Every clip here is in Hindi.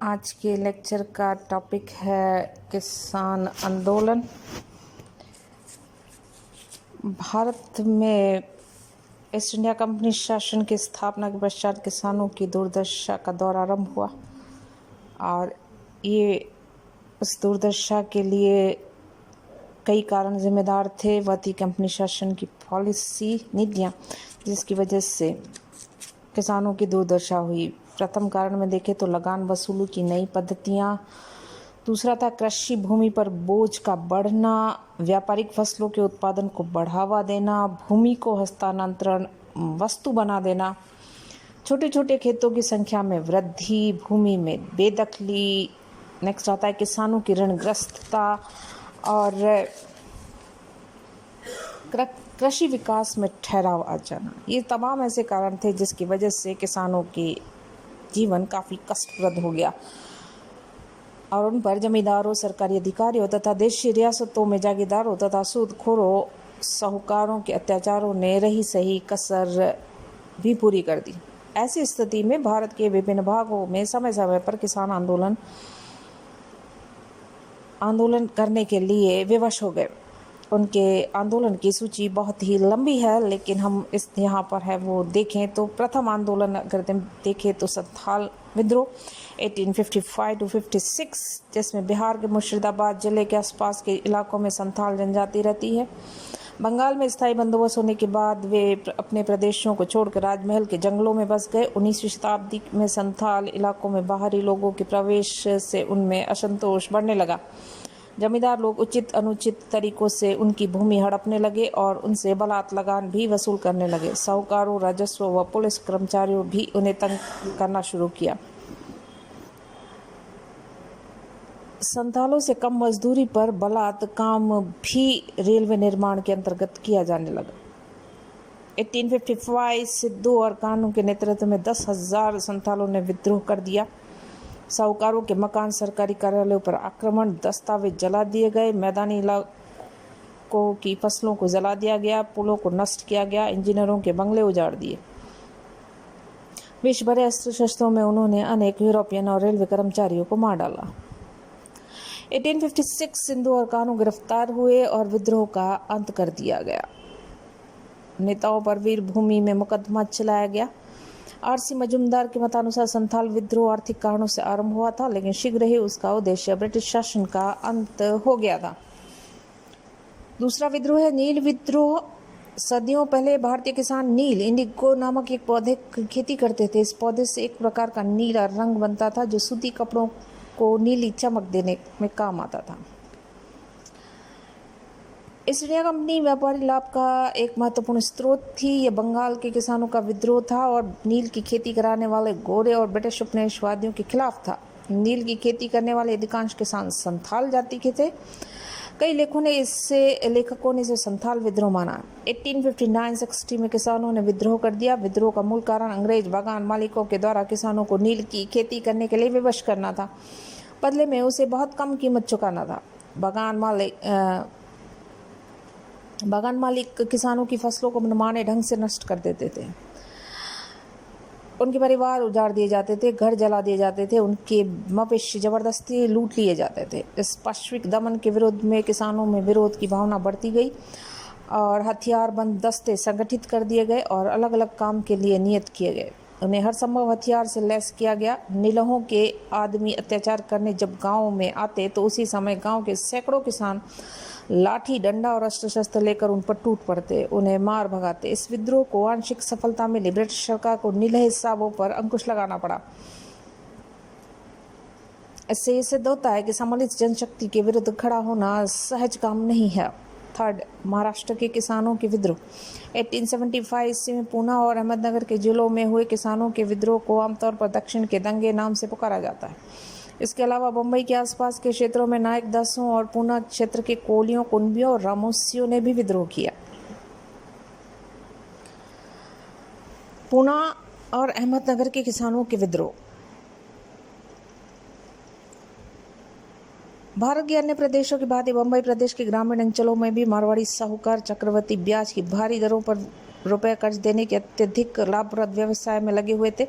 आज के लेक्चर का टॉपिक है किसान आंदोलन। भारत में ईस्ट इंडिया कंपनी शासन की स्थापना के पश्चात किसानों की दुर्दशा का दौर आरंभ हुआ और ये उस दुर्दशा के लिए कई कारण जिम्मेदार थे। वह थी कंपनी शासन की पॉलिसी नीतियाँ, जिसकी वजह से किसानों की दुर्दशा हुई। प्रथम कारण में देखें तो लगान वसूली की नई पद्धतियाँ। दूसरा था कृषि भूमि पर बोझ का बढ़ना, व्यापारिक फसलों के उत्पादन को बढ़ावा देना, भूमि को हस्तांतरण वस्तु बना देना, छोटे छोटे खेतों की संख्या में वृद्धि, भूमि में बेदखली। नेक्स्ट आता है किसानों की ऋणग्रस्तता और कृषि विकास में ठहराव आ जाना। ये तमाम ऐसे कारण थे जिसकी वजह से किसानों के जीवन काफ़ी कष्टप्रद हो गया और उन पर जमींदारों, सरकारी अधिकारियों तथा देशी रियासतों में जागीरदारों तथा सूदखोरों, साहूकारों के अत्याचारों ने रही सही कसर भी पूरी कर दी। ऐसी स्थिति में भारत के विभिन्न भागों में समय समय पर किसान आंदोलन करने के लिए विवश हो गए। उनके आंदोलन की सूची बहुत ही लंबी है, लेकिन हम इस यहाँ पर है वो देखें तो प्रथम आंदोलन अगर देखें तो संथाल विद्रोह 1855 to 56, जिसमें बिहार के मुर्शिदाबाद जिले के आसपास के इलाकों में संथाल जनजाति रहती है। बंगाल में स्थायी बंदोबस्त होने के बाद वे अपने प्रदेशों को छोड़कर राजमहल के जंगलों में बस गए। 19वीं शताब्दी में संथाल इलाकों में बाहरी लोगों के प्रवेश से उनमें असंतोष बढ़ने लगा। जमींदार लोग उचित अनुचित तरीकों से उनकी भूमि हड़पने लगे और उनसे बलात् लगान भी वसूल करने लगे। साहूकारों, राजस्व व पुलिस कर्मचारियों भी उन्हें तंग करना शुरू किया। संथालों से कम मजदूरी पर बलात् काम भी रेलवे निर्माण के अंतर्गत किया जाने लगा। 1855 सिद्धू और कानू के नेतृत्व में 10,000 संथालों ने विद्रोह कर दिया। साहूकारों के मकान, सरकारी कार्यालयों पर आक्रमण, दस्तावेज जला दिए गए, मैदानी इलाकों की फसलों को जला दिया गया, पुलों को नष्ट किया गया, इंजीनियरों के बंगले उजाड़ दिए। विश्व भरे अस्त्र शस्त्रों में उन्होंने अनेक यूरोपियन और रेलवे कर्मचारियों को मार डाला। 1856 सिंधु और कानू गिरफ्तार हुए और विद्रोह का अंत कर दिया गया। नेताओं पर वीर भूमि में मुकदमा चलाया गया। आरसी मजूमदार के मतानुसार संथाल विद्रोह आर्थिक कारणों से आरंभ हुआ था, लेकिन शीघ्र ही उसका उद्देश्य ब्रिटिश शासन का अंत हो गया था। दूसरा विद्रोह है नील विद्रोह। सदियों पहले भारतीय किसान नील इंडिगो नामक एक पौधे की खेती करते थे। इस पौधे से एक प्रकार का नीला रंग बनता था जो सूती कपड़ों को नीली चमक देने में काम आता था। ईस्ट इंडिया कंपनी व्यापारी लाभ का एक महत्वपूर्ण स्रोत थी। यह बंगाल के किसानों का विद्रोह था और नील की खेती कराने वाले गोरे और ब्रिटिश उपनिवेशवादियों के खिलाफ था। नील की खेती करने वाले अधिकांश किसान संथाल जाति के थे। कई लेखकों ने इसे संथाल विद्रोह माना। 1859-60 में किसानों ने विद्रोह कर दिया। विद्रोह का मूल कारण अंग्रेज बागान मालिकों के द्वारा किसानों को नील की खेती करने के लिए विवश करना था। बदले में उसे बहुत कम कीमत चुकाना था। बागान मालिक किसानों की फसलों को मनमाने ढंग से नष्ट कर देते थे। उनके परिवार उजाड़ दिए जाते थे, घर जला दिए जाते थे, उनके मवेशी जबरदस्ती लूट लिए जाते थे। इस पाशविक दमन के विरोध में किसानों में विरोध की भावना बढ़ती गई और हथियारबंद दस्ते संगठित कर दिए गए और अलग अलग काम के लिए नियत किए गए। उन्हें हर संभव हथियार से लैस किया गया। निलहों के आदमी अत्याचार करने जब गाँव में आते तो उसी समय गाँव के सैकड़ों किसान लाठी, डंडा और अस्त्र शस्त्र लेकर उन पर टूट पड़ते, उन्हें मार भगाते। इस विद्रोह को आंशिक सफलता मिली। ब्रिटिश सरकार को नीले हिसाबों पर अंकुश लगाना पड़ा। इससे ये सिद्ध होता है कि सम्मिलित जनशक्ति के विरुद्ध खड़ा होना सहज काम नहीं है। थर्ड, महाराष्ट्र के किसानों के विद्रोह। 1875 में पूना और अहमदनगर के जिलों में हुए किसानों के विद्रोह को आमतौर पर दक्षिण के दंगे नाम से पुकारा जाता है। इसके अलावा बम्बई के आसपास के क्षेत्रों में नायक दासों और पूना क्षेत्र के कोलियों, कुंबियों और रामोसियों ने भी विद्रोह किया। पूना और अहमदनगर के किसानों के विद्रोह। भारत के अन्य प्रदेशों की भांति बम्बई प्रदेश के ग्रामीण अंचलों में भी मारवाड़ी साहूकार चक्रवर्ती ब्याज की भारी दरों पर रुपए कर्ज देने के अत्यधिक लाभप्रद व्यवसाय में लगे हुए थे।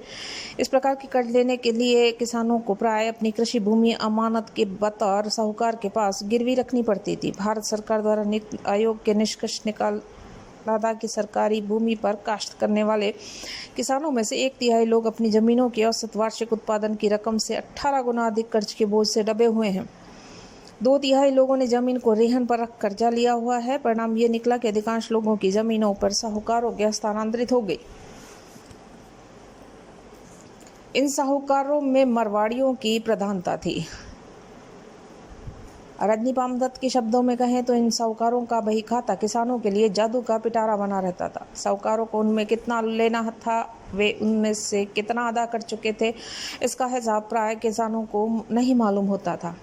इस प्रकार के कर्ज लेने के लिए किसानों को प्राय अपनी कृषि भूमि अमानत के बतौर साहूकार के पास गिरवी रखनी पड़ती थी। भारत सरकार द्वारा नीति आयोग के निष्कर्ष निकाला था कि सरकारी भूमि पर काश्त करने वाले किसानों में से 1/3 लोग अपनी जमीनों के औसत वार्षिक उत्पादन की रकम से 18 गुना अधिक कर्ज के बोझ से दबे हुए हैं। 2/3 लोगों ने जमीन को रेहन पर रख कर्जा लिया हुआ है। परिणाम ये निकला कि अधिकांश लोगों की जमीनों पर साहूकारों के हस्तांतरित हो गई। इन साहूकारों में मारवाड़ियों की प्रधानता थी। रजनी पामदत्त के शब्दों में कहें तो इन साहूकारों का बही खाता किसानों के लिए जादू का पिटारा बना रहता था। साहूकारों को उनमें कितना लेना था, वे उनमें से कितना अदा कर चुके थे, इसका हिसाब प्राय किसानों को नहीं मालूम होता था।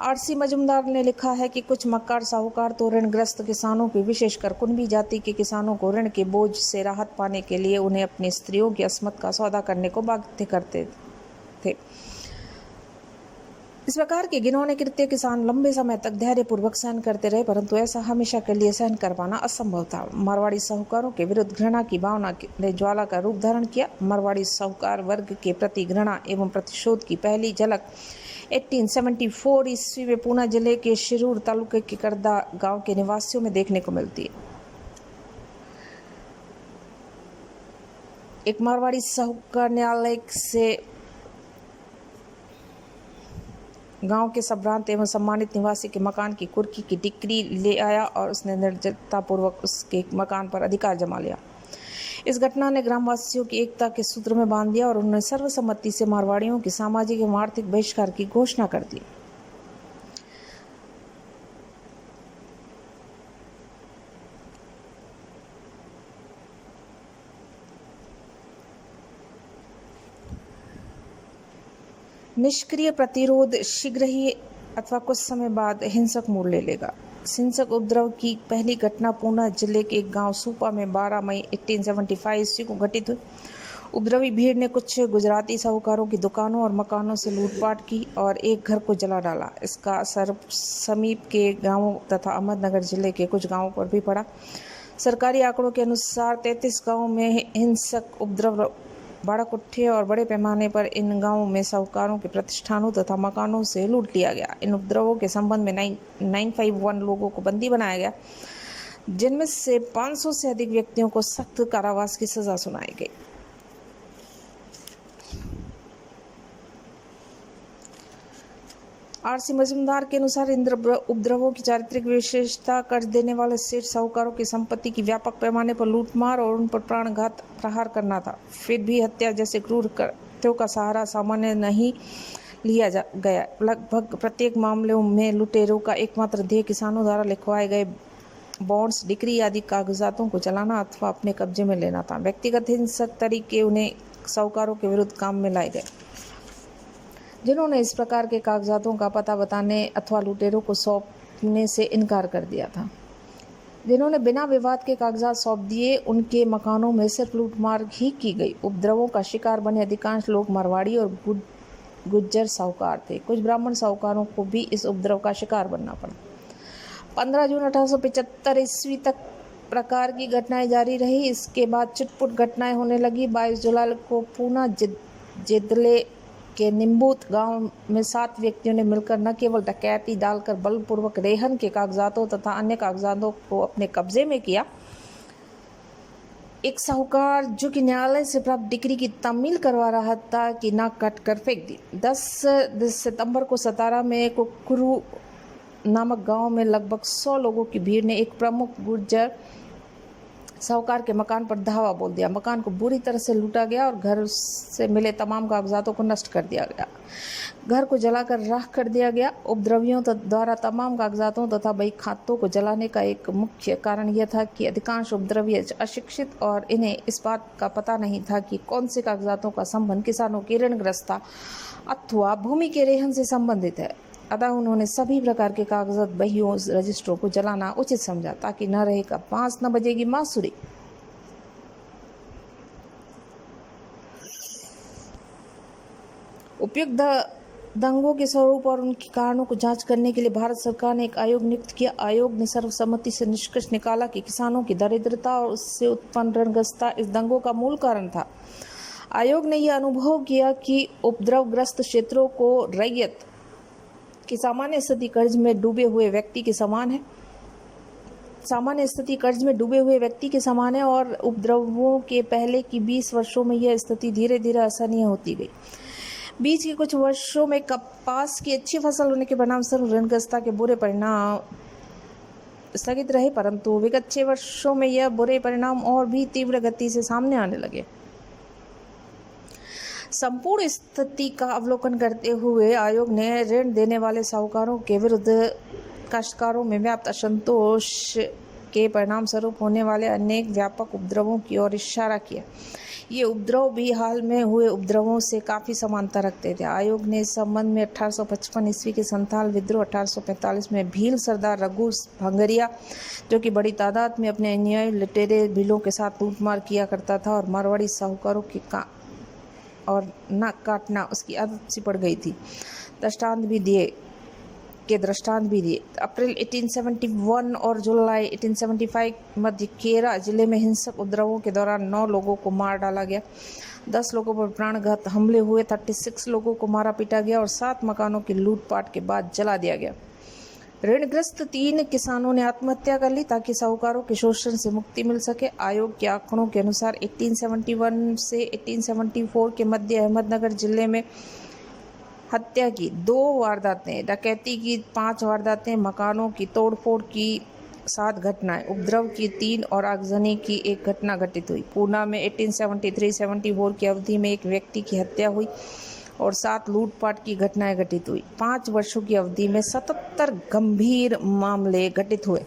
आरसी मजूमदार ने लिखा है कि कुछ मक्कार साहूकार तो ऋणग्रस्त किसानों की, विशेषकर कुनबी जाति के किसानों को ऋण के बोझ से राहत पाने के लिए उन्हें अपनी स्त्रियों की अस्मत का सौदा करने को बाध्य करते थे। इस प्रकार के घिनौने कृत्य किसान लंबे समय तक धैर्यपूर्वक सहन करते रहे, परंतु ऐसा हमेशा के लिए सहन कर पाना असंभव था। मारवाड़ी साहूकारों के विरुद्ध घृणा की भावना ने ज्वाला का रूप धारण किया। मारवाड़ी साहूकार वर्ग के प्रति घृणा एवं प्रतिशोध की पहली झलक 1874 ईस्वी में पूना जिले के शिरूर तालुके के करदा गांव के निवासियों में देखने को मिलती है। एक मारवाड़ी साहूकार न्यायालय से गांव के संभ्रांत एवं सम्मानित निवासी के मकान की कुर्की की डिक्री ले आया और उसने निर्दयतापूर्वक उसके मकान पर अधिकार जमा लिया। इस घटना ने ग्रामवासियों की एकता के सूत्र में बांध दिया और उन्होंने सर्वसम्मति से मारवाड़ियों की सामाजिक एवं आर्थिक बहिष्कार की घोषणा कर दी। निष्क्रिय प्रतिरोध शीघ्र ही अथवा कुछ समय बाद हिंसक मोड़ ले लेगा। हिंसक उपद्रव की पहली घटना पूना जिले के एक गांव सूपा में 12 मई 1875 ईस्वी को घटित हुई। उपद्रवी भीड़ ने कुछ गुजराती साहूकारों की दुकानों और मकानों से लूटपाट की और एक घर को जला डाला। इसका असर समीप के गांवों तथा अहमदनगर जिले के कुछ गांवों पर भी पड़ा। सरकारी आंकड़ों के अनुसार 33 गांवों में हिंसक उपद्रव भड़क उठे और बड़े पैमाने पर इन गांवों में साहूकारों के प्रतिष्ठानों तथा मकानों से लूट लिया गया। इन उपद्रवों के संबंध में 951 लोगों को बंदी बनाया गया, जिनमें से 500 से अधिक व्यक्तियों को सख्त कारावास की सजा सुनाई गई। आरसी मजूमदार के अनुसार इन उपद्रवों की चारित्रिक विशेषता कर्ज देने वाले सेठ साहूकारों की संपत्ति की व्यापक पैमाने पर लूटमार और उन पर प्राणघात प्रहार करना था। फिर भी हत्या जैसे क्रूर कृत्यों का सहारा सामान्य नहीं लिया गया। लगभग प्रत्येक मामले में लुटेरों का एकमात्र ध्येय किसानों द्वारा लिखवाए गए बॉन्ड्स, डिक्री आदि कागजातों को चलाना अथवा अपने कब्जे में लेना था। व्यक्तिगत हिंसक तरीके उन्हें साहूकारों के विरुद्ध काम में लाए गए, जिन्होंने इस प्रकार के कागजातों का पता बताने अथवा लुटेरों को सौंपने से इनकार कर दिया था। जिन्होंने बिना विवाद के कागजात सौंप दिए, उनके मकानों में सिर्फ लूटमार ही की गई। उपद्रवों का शिकार बने अधिकांश लोग मारवाड़ी और गुज्जर साहूकार थे। कुछ ब्राह्मण साहूकारों को भी इस उपद्रव का शिकार बनना पड़ा। 15 जून 1875 ईस्वी तक प्रकार की घटनाएं जारी रही। इसके बाद चुटपुट घटनाएं होने लगी। 22 जुलाई को पूना जिले के निम्बूत गांव में 7 व्यक्तियों ने मिलकर न केवल डकैती डालकर बलपूर्वक रेहन के कागजातों तथा अन्य कागजातों को अपने कब्जे में किया। एक साहूकार जो कि न्यायालय से प्राप्त डिक्री की तामील करवा रहा था कि नाक काट कर फेंक दी। 10 सितंबर को सतारा में कुकरू नामक गांव में लगभग 100 लोगों की भीड़ ने एक प्रमुख गुर्जर साहूकार के मकान पर धावा बोल दिया। मकान को बुरी तरह से लूटा गया और घर से मिले तमाम कागजातों को नष्ट कर दिया गया। घर को जलाकर राख कर दिया गया। उपद्रवियों द्वारा तमाम कागजातों तथा बही खातों को जलाने का एक मुख्य कारण यह था कि अधिकांश उपद्रवी अशिक्षित और इन्हें इस बात का पता नहीं था कि कौन से कागजातों का संबंध किसानों की ऋणग्रस्तता अथवा भूमि के रेहन से संबंधित है। अतः उन्होंने सभी प्रकार के कागजात, बहियों, रजिस्ट्रों को जलाना उचित समझा, ताकि न रहेगा बांस न बजेगी बांसुरी। उपयुक्त दंगों के स्वरूप और उनके कारणों को जांच करने के लिए भारत सरकार ने एक आयोग नियुक्त किया। आयोग ने सर्वसम्मति से निष्कर्ष निकाला कि किसानों की दरिद्रता और उससे उत्पन्न ऋणग्रस्तता इस दंगों का मूल कारण था। आयोग ने यह अनुभव किया कि उपद्रवग्रस्त क्षेत्रों को रैयत की सामान्य स्थिति कर्ज में डूबे हुए व्यक्ति के समान है। और उपद्रवों के पहले की 20 वर्षों में यह स्थिति धीरे धीरे असहनीय होती गई। बीच के कुछ वर्षों में कपास की अच्छी फसल होने के परिणामस्वरूप ऋणग्रस्तता के बुरे परिणाम स्थगित रहे, परंतु विगत 6 वर्षों में यह बुरे परिणाम और भी तीव्र गति से सामने आने लगे। संपूर्ण स्थिति का अवलोकन करते हुए आयोग ने ऋण देने वाले साहूकारों के विरुद्ध काश्तकारों में व्याप्त असंतोष के परिणामस्वरूप होने वाले अनेक व्यापक उपद्रवों की ओर इशारा किया। ये उपद्रव भी हाल में हुए उपद्रवों से काफ़ी समानता रखते थे। आयोग ने इस संबंध में 1855 ईस्वी के संथाल विद्रोह, 1845 में भील सरदार रघु भंगरिया, जो कि बड़ी तादाद में अपने अन्यायी लुटेरे भीलों के साथ लूटमार किया करता था और मारवाड़ी साहूकारों की और नाक काटना उसकी आदत सी पड़ गई थी, दृष्टांत भी दिए। अप्रैल 1871 और जुलाई 1875 मध्य केरा जिले में हिंसक उपद्रवों के दौरान 9 लोगों को मार डाला गया, 10 लोगों पर प्राणघात हमले हुए, 36 लोगों को मारा पीटा गया और 7 मकानों की लूटपाट के बाद जला दिया गया। ऋणग्रस्त 3 किसानों ने आत्महत्या कर ली ताकि साहूकारों के शोषण से मुक्ति मिल सके। आयोग के आंकड़ों के अनुसार 1871 से 1874 के मध्य अहमदनगर जिले में हत्या की 2 वारदातें, डकैती की 5 वारदातें, मकानों की तोड़फोड़ की 7 घटनाएं, उपद्रव की 3 और आगजनी की 1 घटना घटित हुई। पूना में 1873-74 की अवधि में 1 व्यक्ति की हत्या हुई और 7 लूटपाट की घटनाएं घटित हुई। 5 वर्षों की अवधि में 77 गंभीर मामले घटित हुए।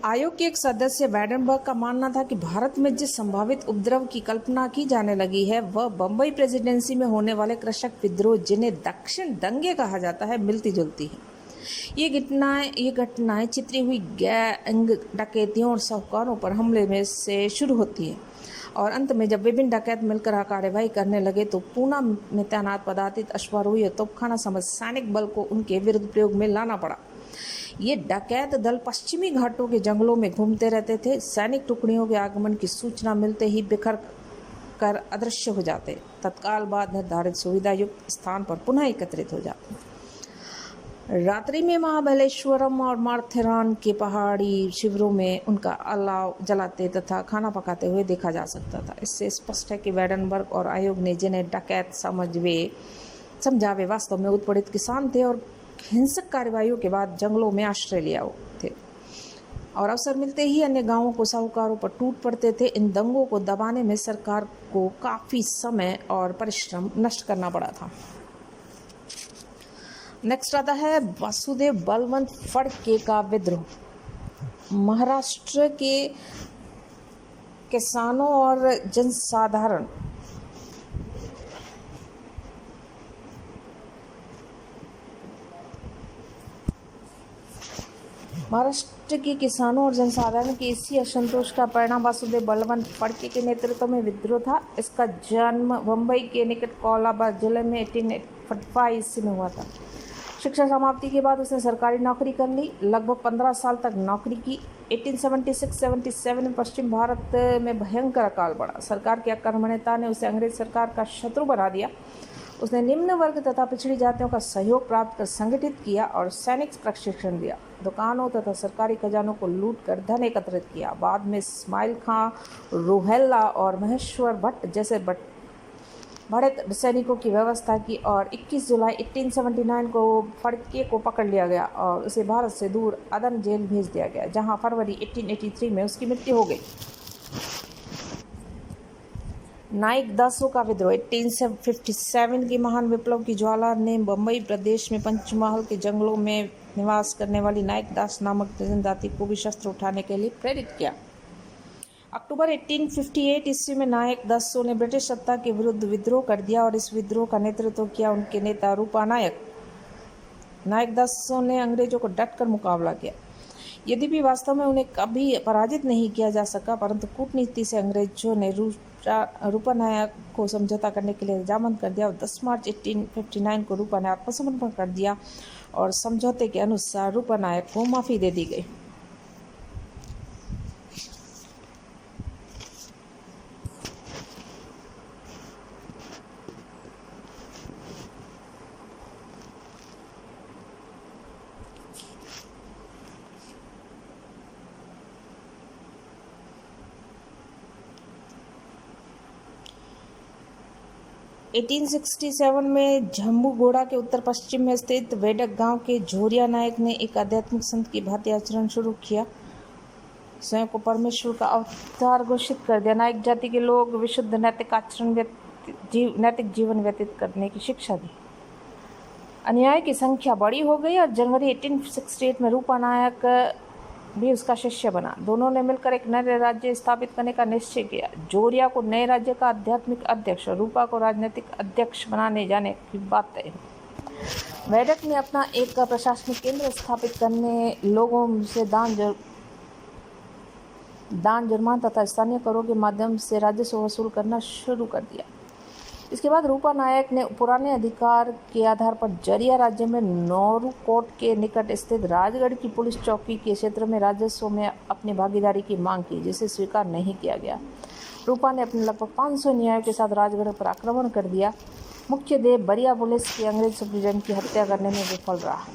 आयोग के एक सदस्य वैडनबर्ग का मानना था कि भारत में जिस संभावित उपद्रव की कल्पना की जाने लगी है वह बम्बई प्रेसिडेंसी में होने वाले कृषक विद्रोह, जिन्हें दक्षिण दंगे कहा जाता है, मिलती जुलती है। ये घटनाएं चितरी हुई गैंग डकैतियों और साहूकारों पर हमले में से शुरू होती है और अंत में जब विभिन्न डकैत मिलकर कार्यवाही करने लगे तो पूना में तैनात पदातिक अश्वारोही और तोपखाना समझ सैनिक बल को उनके विरुद्ध प्रयोग में लाना पड़ा। ये डकैत दल पश्चिमी घाटों के जंगलों में घूमते रहते थे। सैनिक टुकड़ियों के आगमन की सूचना मिलते ही बिखर कर अदृश्य हो जाते, तत्काल बाद निर्धारित सुविधा युक्त स्थान पर पुनः एकत्रित हो जाते। रात्रि में महाबलेश्वरम और माथेरान के पहाड़ी शिविरों में उनका अलाव जलाते तथा खाना पकाते हुए देखा जा सकता था। इससे स्पष्ट है कि वैडनबर्ग और आयोग ने जिन्हें डकैत समझा वे वास्तव में उत्पीड़ित किसान थे और हिंसक कार्रवाइयों के बाद जंगलों में आश्रय लिया थे और अवसर मिलते ही अन्य गांवों को साहूकारों पर टूट पड़ते थे। इन दंगों को दबाने में सरकार को काफ़ी समय और परिश्रम नष्ट करना पड़ा था। नेक्स्ट आता है वासुदेव बलवंत फड़के का विद्रोह। महाराष्ट्र के किसानों और जनसाधारण के इसी असंतोष का परिणाम वासुदेव बलवंत फड़के के नेतृत्व में विद्रोह था। इसका जन्म मुंबई के निकट कोलाबाद जिले में 1845 ईस्वी में हुआ था। शिक्षा समाप्ति के बाद उसने सरकारी नौकरी कर ली, लगभग 15 साल तक नौकरी की। 1876-77 में पश्चिम भारत में भयंकर अकाल पड़ा। सरकार की अकर्मण्यता ने उसे अंग्रेज सरकार का शत्रु बना दिया। उसने निम्न वर्ग तथा पिछड़ी जातियों का सहयोग प्राप्त कर संगठित किया और सैनिक प्रशिक्षण दिया। दुकानों तथा सरकारी खजानों को लूट कर धन एकत्रित किया। बाद में इस्माइल खां, रोहेल्ला और महेश्वर भट्ट जैसे बड़े सैनिकों की व्यवस्था की और 21 जुलाई 1879 को फड़के को पकड़ लिया गया और उसे भारत से दूर अदन जेल भेज दिया गया, जहां फरवरी 1883 में उसकी मृत्यु हो गई। नाइक दासों का विद्रोह। 1857 की महान विप्लव की ज्वाला ने बम्बई प्रदेश में पंचमहल के जंगलों में निवास करने वाली नाइक दास नामक जनजाति को भी शस्त्र उठाने के लिए प्रेरित किया। अक्टूबर 1858 ईस्वी में नायक दासों ने ब्रिटिश सत्ता के विरुद्ध विद्रोह कर दिया और इस विद्रोह का नेतृत्व किया उनके नेता रूपा नायक। नायक दासों ने अंग्रेजों को डटकर मुकाबला किया। यद्यपि वास्तव में उन्हें कभी पराजित नहीं किया जा सका, परंतु कूटनीति से अंग्रेजों ने रूपा नायक को समझौता करने के लिए रजामंद कर दिया और 10 मार्च 1859 को रूपा ने आत्मसमर्पण कर दिया और समझौते के अनुसार रूपा नायक को माफ़ी दे दी गई। (1867) में झम्बूगोड़ा के उत्तर पश्चिम में स्थित वेडक गांव के झोरिया नायक ने एक आध्यात्मिक संत की भांति आचरण शुरू किया। स्वयं को परमेश्वर का अवतार घोषित कर दिया। नायक जाति के लोग विशुद्ध नैतिक जीवन व्यतीत करने की शिक्षा दी। अनुयायी की संख्या बड़ी हो गई और जनवरी 1868 में रूपा नायक भी उसका शिष्य बना। दोनों ने मिलकर एक नए राज्य स्थापित करने का निश्चय किया। जोरिया को नए राज्य का आध्यात्मिक अध्यक्ष और रूपा को राजनीतिक अध्यक्ष बनाने जाने की बात तय हुई। वैदक ने अपना एक प्रशासनिक केंद्र स्थापित करने, लोगों से दान जुर्माना तथा स्थानीय करों के माध्यम से राजस्व वसूल करना शुरू कर दिया। इसके बाद रूपा नायक ने पुराने अधिकार के आधार पर जरिया राज्य में नौरूकोट के निकट स्थित राजगढ़ की पुलिस चौकी के क्षेत्र में राजस्व में अपनी भागीदारी की मांग की, जिसे स्वीकार नहीं किया गया। रूपा ने अपने लगभग 500 अनुयायियों के साथ राजगढ़ पर आक्रमण कर दिया। मुख्य देव बरिया पुलिस के अंग्रेज सुप्रीटेंडेंट की हत्या करने में विफल रहा।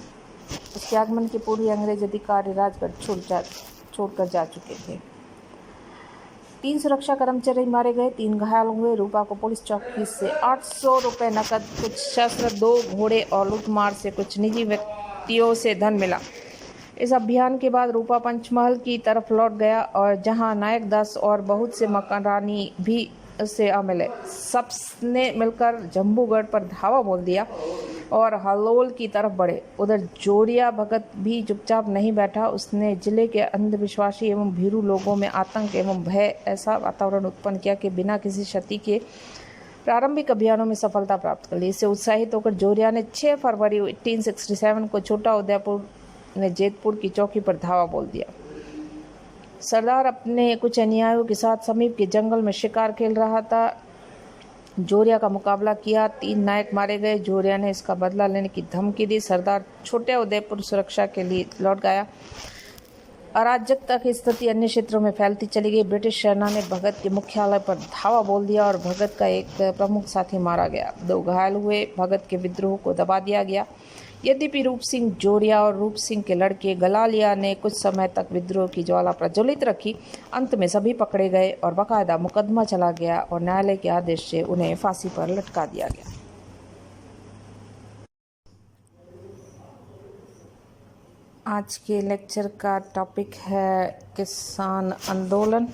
उसके आगमन के पूर्व अंग्रेज अधिकारी राजगढ़ छोड़कर जा चुके थे। 3 सुरक्षा कर्मचारी मारे गए, 3 घायल हुए। रूपा को पुलिस चौकी से 800 रुपये नकद, कुछ शस्त्र, 2 घोड़े और लूटमार से कुछ निजी व्यक्तियों से धन मिला। इस अभियान के बाद रूपा पंचमहल की तरफ लौट गया और जहां नायक दास और बहुत से मकारानी भी उससे आ मिले। सबने मिलकर जम्बूगढ़ पर धावा बोल दिया और हलोल की तरफ बढ़े। उधर जोरिया भगत भी चुपचाप नहीं बैठा। उसने जिले के अंधविश्वासी एवं भीरू लोगों में आतंक एवं भय ऐसा वातावरण उत्पन्न किया कि बिना किसी क्षति के प्रारंभिक अभियानों में सफलता प्राप्त कर ली। इससे उत्साहित होकर जोरिया ने 6 फरवरी 1867 को छोटा उदयपुर में जेतपुर की चौकी पर धावा बोल दिया। सरदार अपने कुछ अनुयायियों के साथ समीप के जंगल में शिकार खेल रहा था। जोरिया का मुकाबला किया, 3 नायक मारे गए। जोरिया ने इसका बदला लेने की धमकी दी। सरदार छोटे उदयपुर सुरक्षा के लिए लौट गया। अराजकता की स्थिति अन्य क्षेत्रों में फैलती चली गई। ब्रिटिश सेना ने भगत के मुख्यालय पर धावा बोल दिया और भगत का एक प्रमुख साथी मारा गया। 2 घायल हुए। भगत के विद्रोह को दबा दिया गया। यद्यपि रूप सिंह जोरिया और रूप सिंह के लड़के गलालिया ने कुछ समय तक विद्रोह की ज्वाला प्रज्वलित रखी, अंत में सभी पकड़े गए और बाकायदा मुकदमा चला गया और न्यायालय के आदेश से उन्हें फांसी पर लटका दिया गया। आज के लेक्चर का टॉपिक है किसान आंदोलन।